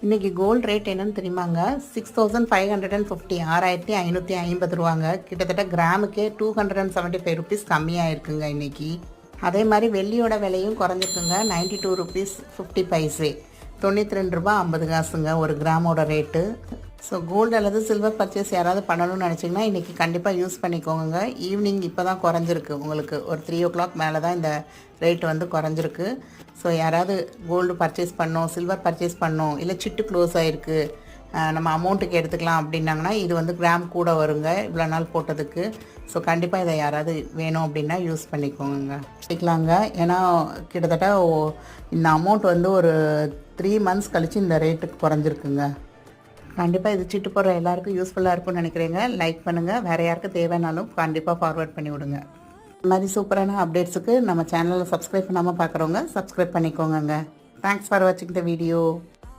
இன்றைக்கி gold rate என்னன்னு தெரியுமாங்க? 6550 6550 ரூபாங்க. கிட்டத்தட்ட கிராமுக்கே 275 ருபீஸ் கம்மியாக இருக்குங்க இன்றைக்கி. அதே மாதிரி வெள்ளியோட விலையும் குறைஞ்சிருக்குங்க. 92 ருபீஸ் 50 பைசே, 92 ரூபா 50 காசுங்க ஒரு கிராமோட ரேட்டு. ஸோ கோல்டு அல்லது சில்வர் பர்ச்சேஸ் யாராவது பண்ணணும்னு நினச்சிங்கன்னா இன்றைக்கி கண்டிப்பாக யூஸ் பண்ணிக்கோங்க. ஈவினிங் இப்போ தான் குறைஞ்சிருக்கு, உங்களுக்கு ஒரு 3 o'clock மேலே தான் இந்த ரேட் வந்து குறைஞ்சிருக்கு. ஸோ யாராவது கோல்டு பர்ச்சேஸ் பண்ணோம், சில்வர் பர்ச்சேஸ் பண்ணோம், இல்லை சிட்டு க்ளோஸ் ஆகிருக்கு, நம்ம அமௌண்ட்டுக்கு எடுத்துக்கலாம் அப்படின்னாங்கன்னா இது வந்து கிராம் கூட வருங்க இவ்வளோ நாள் போட்டதுக்கு. ஸோ கண்டிப்பாக இதை யாராவது வேணும் அப்படின்னா யூஸ் பண்ணிக்கோங்க பண்ணிக்கலாங்க. ஏன்னா கிட்டத்தட்ட இந்த அமௌண்ட் வந்து ஒரு 3 months கழித்து இந்த ரேட்டுக்கு குறைஞ்சிருக்குங்க. கண்டிப்பாக இது சிட்டு போடுற எல்லாருக்கும் யூஸ்ஃபுல்லாக இருக்கும்னு நினைக்கிறேங்க. லைக் பண்ணுங்கள், வேறு யாருக்கு தேவைனாலும் கண்டிப்பாக ஃபார்வர்ட் பண்ணி விடுங்க. இந்த மாதிரி சூப்பரான அப்டேட்ஸுக்கு நம்ம சேனலில் சப்ஸ்கிரைப் பண்ணாமல் பார்க்குறவங்க சப்ஸ்கிரைப் பண்ணிக்கோங்க. தேங்க்ஸ் ஃபார் வாட்சிங் த வீடியோ.